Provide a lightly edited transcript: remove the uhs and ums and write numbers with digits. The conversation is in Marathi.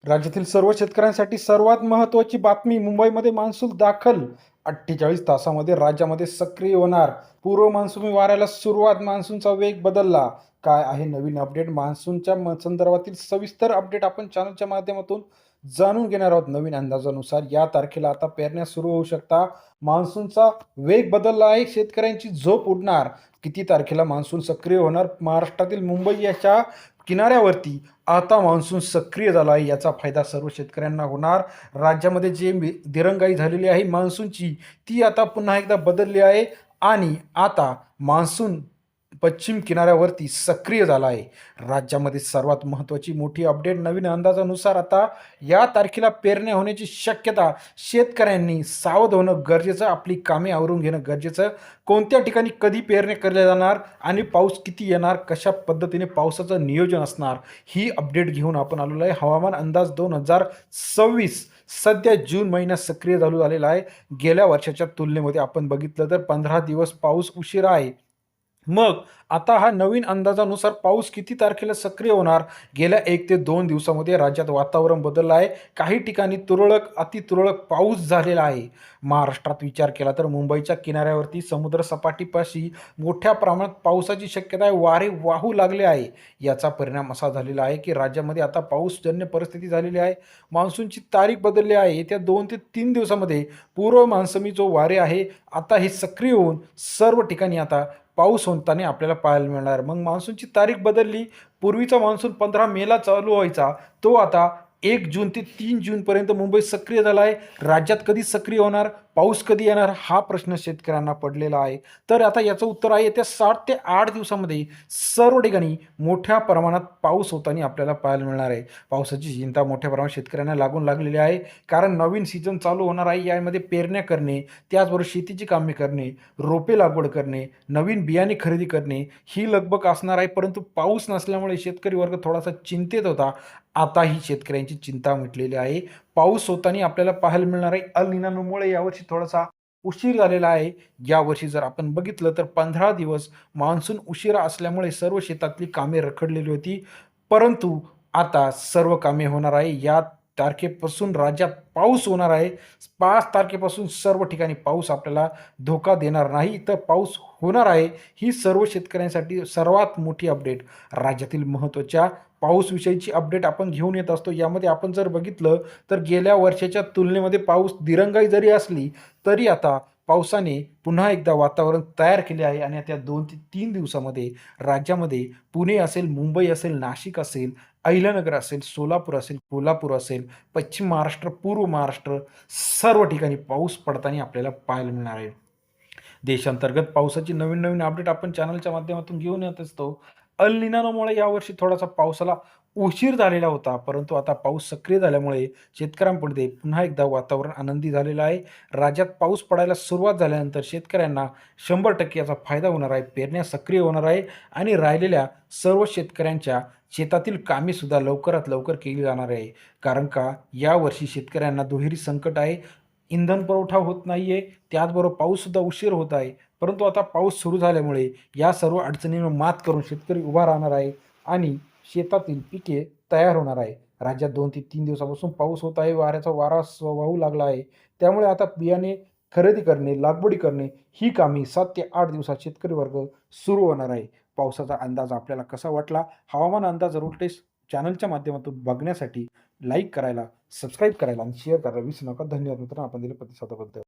राज्यातील सर्व शेतकऱ्यांसाठी सर्वात महत्त्वाची बातमी. मुंबईमध्ये मान्सून दाखल. 48 तासामध्ये राज्यामध्ये सक्रिय होणार. पूर्व मान्सूनी वाऱ्याला सुरुवात. मान्सूनचा वेग बदलला. काय आहे नवीन अपडेट? मान्सूनच्या संदर्भातील सविस्तर अपडेट आपण चॅनलच्या माध्यमातून जाणून घेणार आहोत. नवीन अंदाजानुसार या तारखेला आता पेरण्या सुरू होऊ शकता. मान्सूनचा वेग बदलला आहे. शेतकऱ्यांची झोप उडणार. किती तारखेला मान्सून सक्रिय होणार? महाराष्ट्रातील मुंबई याच्या किनाऱ्यावरती आता मान्सून सक्रिय झाला आहे. याचा फायदा सर्व शेतकऱ्यांना होणार. राज्यामध्ये जे दिरंगाई झालेली आहे मान्सूनची, ती आता पुन्हा एकदा बदलली आहे आणि आता मान्सून पश्चिम किनाऱ्यावरती सक्रिय झाला आहे. राज्यामध्ये सर्वात महत्त्वाची मोठी अपडेट. नवीन अंदाजानुसार आता या तारखेला पेरण्या होण्याची शक्यता. शेतकऱ्यांनी सावध होणं गरजेचं, आपली कामे आवरून घेणं गरजेचं. कोणत्या ठिकाणी कधी पेरण्या केल्या जाणार आणि पाऊस किती येणार, कशा पद्धतीने पावसाचं नियोजन असणार, ही अपडेट घेऊन आपण आलेलो आहे. हवामान अंदाज 2026 सध्या जून महिन्यात सक्रिय झालेला आहे. गेल्या वर्षाच्या तुलनेमध्ये आपण बघितलं तर 15 दिवस पाऊस उशिरा आहे. मग आता हा नवीन अंदाजानुसार पाऊस किती तारखेला सक्रिय होणार? गेल्या 1 ते 2 दिवसामध्ये राज्यात वातावरण बदललं आहे. काही ठिकाणी तुरळक अतितुरळक पाऊस झालेला आहे. महाराष्ट्रात विचार केला तर मुंबईच्या किनाऱ्यावरती समुद्र सपाटीपाशी मोठ्या प्रमाणात पावसाची शक्यता आहे. वारे वाहू लागले आहे. याचा परिणाम असा झालेला आहे की राज्यामध्ये आता पाऊसजन्य परिस्थिती झालेली आहे. मान्सूनची तारीख बदलली आहे. येत्या 2 ते 3 दिवसामध्ये पूर्व मान्सूनी जो वारे आहे आता हे सक्रिय होऊन सर्व ठिकाणी आता पाऊस होताना आपल्याला पाहायला मिळणार. मग मान्सूनची तारीख बदलली. पूर्वीचा मान्सून 15 मेला चालू व्हायचा, तो आता 1 जून ते 3 जूनपर्यंत मुंबईत सक्रिय झाला आहे. राज्यात कधी सक्रिय होणार, पाऊस कधी येणार, हा प्रश्न शेतकऱ्यांना पडलेला आहे. तर आता याचं उत्तर आहे येत्या 7 ते 8 दिवसामध्ये सर्व ठिकाणी मोठ्या प्रमाणात पाऊस होताना आपल्याला पाहायला मिळणार आहे. पावसाची चिंता मोठ्या प्रमाणात शेतकऱ्यांना लागून लागलेली आहे. कारण नवीन सीझन चालू होणार आहे. यामध्ये पेरण्या करणे, त्याचबरोबर शेतीची कामे करणे, रोपे लागवड करणे, नवीन बियाणे खरेदी करणे, ही लगबग असणार आहे. परंतु पाऊस नसल्यामुळे शेतकरी वर्ग थोडासा चिंतेत होता. आता ही शेतकऱ्यांची चिंता मिटलेली आहे. पाऊस होताना आपल्याला पाहायला मिळणार आहे. अल निनोमुळे यावर्षी थोडासा उशीर झालेला आहे. यावर्षी जर आपण बघितलं तर 15 दिवस मान्सून उशिरा असल्यामुळे सर्व शेतातली कामे रखडलेली होती. परंतु आता सर्व कामे होणार आहे. या तारखेपासून राज्यात पाऊस होणार आहे. 5 तारखेपासून सर्व ठिकाणी पाऊस आपल्याला धोका देणार नाही, तर पाऊस होणार आहे. ही सर्व शेतकऱ्यांसाठी सर्वात मोठी अपडेट. राज्यातील महत्त्वाच्या पाऊसविषयीची अपडेट आपण घेऊन येत असतो. यामध्ये आपण जर बघितलं तर गेल्या वर्षाच्या तुलनेमध्ये पाऊस दिरंगाई जरी असली तरी आता पावसाने पुन्हा एकदा वातावरण तयार केले आहे आणि त्या 2 ते 3 दिवसामध्ये राज्यामध्ये पुणे असेल, मुंबई असेल, नाशिक असेल, अहिल्यानगर असेल, सोलापूर असेल, कोल्हापूर असेल, पश्चिम महाराष्ट्र, पूर्व महाराष्ट्र, सर्व ठिकाणी पाऊस पडताना आपल्याला पाहायला मिळणार आहे. देशांतर्गत पावसाची नवीन नवीन अपडेट आपण चॅनलच्या माध्यमातून घेऊन येत असतो. अल निनोमुळे यावर्षी थोडासा पावसाला उशीर झालेला होता, परंतु आता पाऊस सक्रिय झाल्यामुळे शेतकऱ्यांपुढे पुन्हा एकदा वातावरण आनंदी झालेलं आहे. राज्यात पाऊस पडायला सुरुवात झाल्यानंतर शेतकऱ्यांना 100% याचा फायदा होणार आहे. पेरण्या सक्रिय होणार आहे आणि राहिलेल्या सर्व शेतकऱ्यांच्या शेतातील कामेसुद्धा लवकरात लवकर केली जाणार आहे. कारण का यावर्षी शेतकऱ्यांना दुहेरी संकट आहे. इंधन पुरवठा होत नाहीये, त्याचबरोबर पाऊससुद्धा उशीर होत आहे. परंतु आता पाऊस सुरू झाल्यामुळे या सर्व अडचणींवर मात करून शेतकरी उभा राहणार आहे आणि शेतातील पिके तयार होणार आहे. राज्यात 2 ते 3 दिवसापासून पाऊस होत आहे. वाऱ्याचा वारा वाहू लागला आहे. त्यामुळे आता बियाणे खरेदी करणे, लागवडी करणे, ही कामे 7 ते 8 दिवसात शेतकरी वर्ग सुरू होणार आहे. पावसाचा अंदाज आपल्याला कसा वाटला? हवामान अंदाज रोटेस चॅनलच्या माध्यमातून बघण्यासाठी लाईक करायला, सबस्क्राईब करायला आणि शेअर करायला विसरू नका. धन्यवाद मित्रांनो, आपण दिलेल्या प्रतिसादाबद्दल.